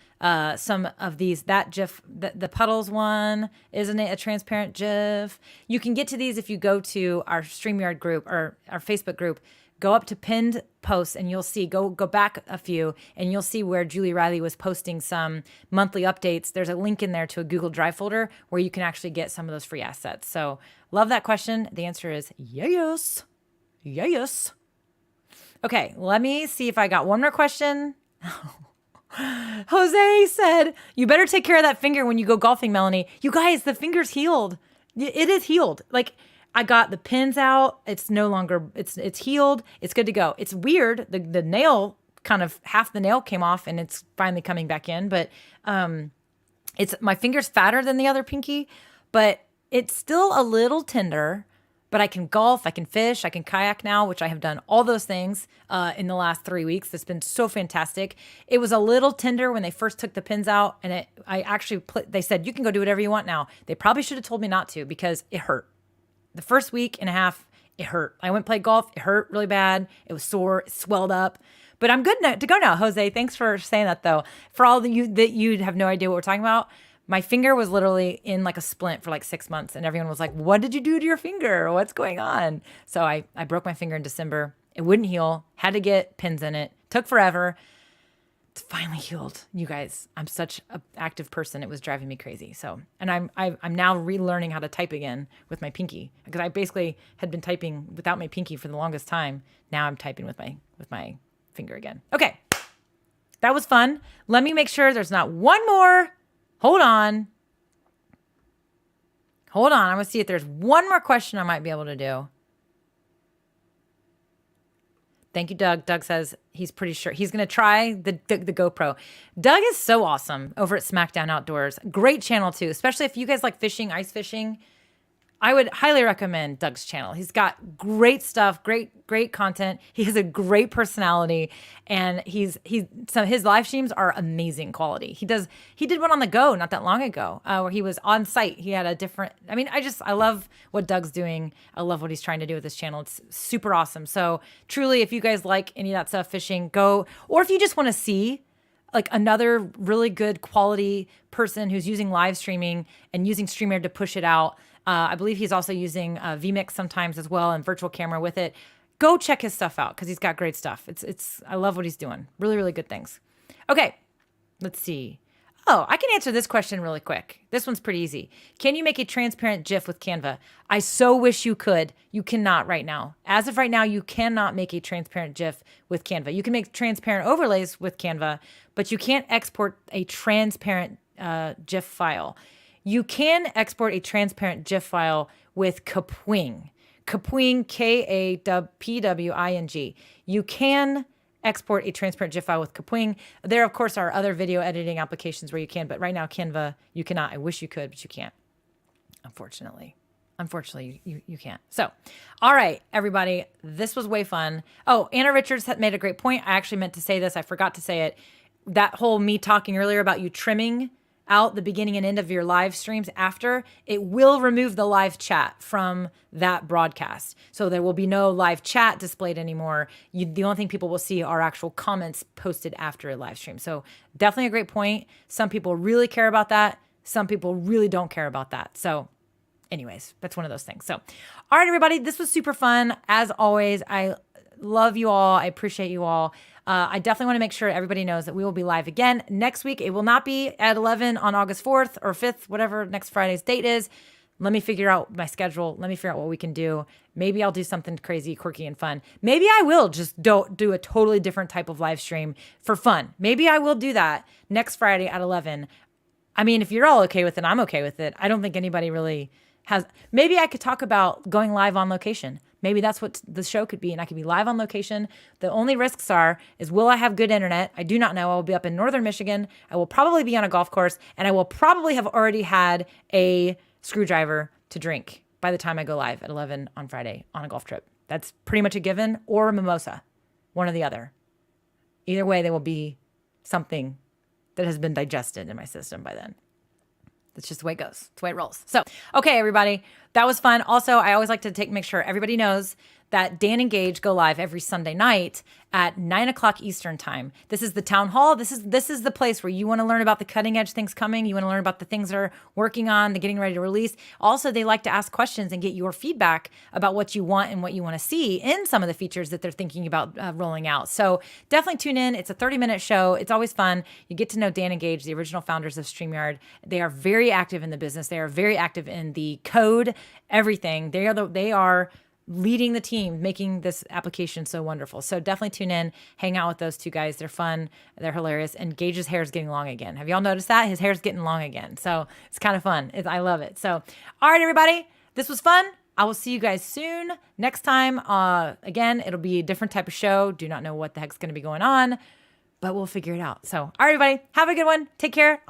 some of these, that GIF, the puddles one, isn't it a transparent GIF? You can get to these if you go to our StreamYard group or our Facebook group, go up to pinned posts and you'll see, go back a few and you'll see where Julie Riley was posting some monthly updates. There's a link in there to a Google Drive folder where you can actually get some of those free assets. So love that question. The answer is yes. Yes. Okay, let me see if I got one more question. Jose said, you better take care of that finger when you go golfing, Melanie. You guys, the finger's healed. It is healed. Like I got the pins out. It's no longer, it's healed. It's good to go. It's weird. The nail, kind of half the nail came off and it's finally coming back in. But my finger's fatter than the other pinky, but it's still a little tender. but I can golf, I can fish, I can kayak now, which I have done all those things in the last 3 weeks. It's been so fantastic. It was a little tender when they first took the pins out, and they said, you can go do whatever you want now. They probably should have told me not to because it hurt. The first week and a half, it hurt. I went and played golf. It hurt really bad. It was sore. It swelled up. But I'm good to go now. Jose, thanks for saying that, though. For all of you that you have no idea what we're talking about, my finger was literally in like a splint for like 6 months. And everyone was like, what did you do to your finger? What's going on? So I broke my finger in December. It wouldn't heal. Had to get pins in it. Took forever. It's finally healed. You guys, I'm such an active person. It was driving me crazy. So, and I'm now relearning how to type again with my pinky because I basically had been typing without my pinky for the longest time. Now I'm typing with my finger again. Okay. That was fun. Let me make sure there's not one more. Hold on. I'm going to see if there's one more question I might be able to do. Thank you, Doug. Doug says he's pretty sure he's going to try the GoPro. Doug is so awesome over at SmackDown Outdoors. Great channel too, especially if you guys like fishing, ice fishing. I would highly recommend Doug's channel. He's got great stuff, great content. He has a great personality, and so his live streams are amazing quality. He did one on the go not that long ago, where he was on site. He had a different. I mean, I love what Doug's doing. I love what he's trying to do with this channel. It's super awesome. So truly, if you guys like any of that stuff, fishing, go, or if you just want to see like another really good quality person who's using live streaming and using StreamYard to push it out. I believe he's also using vMix sometimes as well and virtual camera with it. Go check his stuff out because he's got great stuff. I love what he's doing. Really, really good things. Okay, let's see. Oh, I can answer this question really quick. This one's pretty easy. Can you make a transparent GIF with Canva? I so wish you could. You cannot right now. As of right now, you cannot make a transparent GIF with Canva. You can make transparent overlays with Canva, but you can't export a transparent GIF file. You can export a transparent GIF file with Kapwing. Kapwing, Kapwing. You can export a transparent GIF file with Kapwing. There, of course, are other video editing applications where you can, but right now, Canva, you cannot. I wish you could, but you can't. Unfortunately, you can't. So, all right, everybody, this was way fun. Oh, Anna Richards had made a great point. I actually meant to say this. I forgot to say it. That whole me talking earlier about you trimming out the beginning and end of your live streams after, it will remove the live chat from that broadcast. So there will be no live chat displayed anymore. The only thing people will see are actual comments posted after a live stream. So definitely a great point. Some people really care about that. Some people really don't care about that. So anyways, that's one of those things. So, all right, everybody, this was super fun. As always, I love you all. I appreciate you all. I definitely want to make sure everybody knows that we will be live again next week. It will not be at 11 on August 4th or 5th, whatever next Friday's date is. Let me figure out my schedule. Let me figure out what we can do. Maybe I'll do something crazy, quirky, and fun. Maybe I will just do a totally different type of live stream for fun. Maybe I will do that next Friday at 11. I mean, if you're all okay with it, I'm okay with it. I don't think anybody really has. Maybe I could talk about going live on location. Maybe that's what the show could be, and I could be live on location. The only risks is, will I have good internet? I do not know. I will be up in northern Michigan. I will probably be on a golf course, and I will probably have already had a screwdriver to drink by the time I go live at 11 on Friday on a golf trip. That's pretty much a given, or a mimosa, one or the other. Either way, there will be something that has been digested in my system by then. That's just the way it goes. It's the way it rolls. So, okay, everybody, that was fun. Also, I always like to make sure everybody knows that Dan and Gage go live every Sunday night at 9 o'clock Eastern time. This is the town hall. This is the place where you want to learn about the cutting edge things coming. You want to learn about the things they're working on, they're getting ready to release. Also, they like to ask questions and get your feedback about what you want and what you want to see in some of the features that they're thinking about rolling out. So definitely tune in. It's a 30-minute show. It's always fun. You get to know Dan and Gage, the original founders of StreamYard. They are very active in the business. They are very active in the code, everything. They are leading the team, making this application so wonderful. So definitely tune in, hang out with those two guys. They're fun. They're hilarious. And Gage's hair is getting long again. Have y'all noticed that? His hair is getting long again. So it's kind of fun. I love it. So, all right, everybody, this was fun. I will see you guys soon. Next time, again, it'll be a different type of show. Do not know what the heck's going to be going on, but we'll figure it out. So, all right, everybody, have a good one. Take care.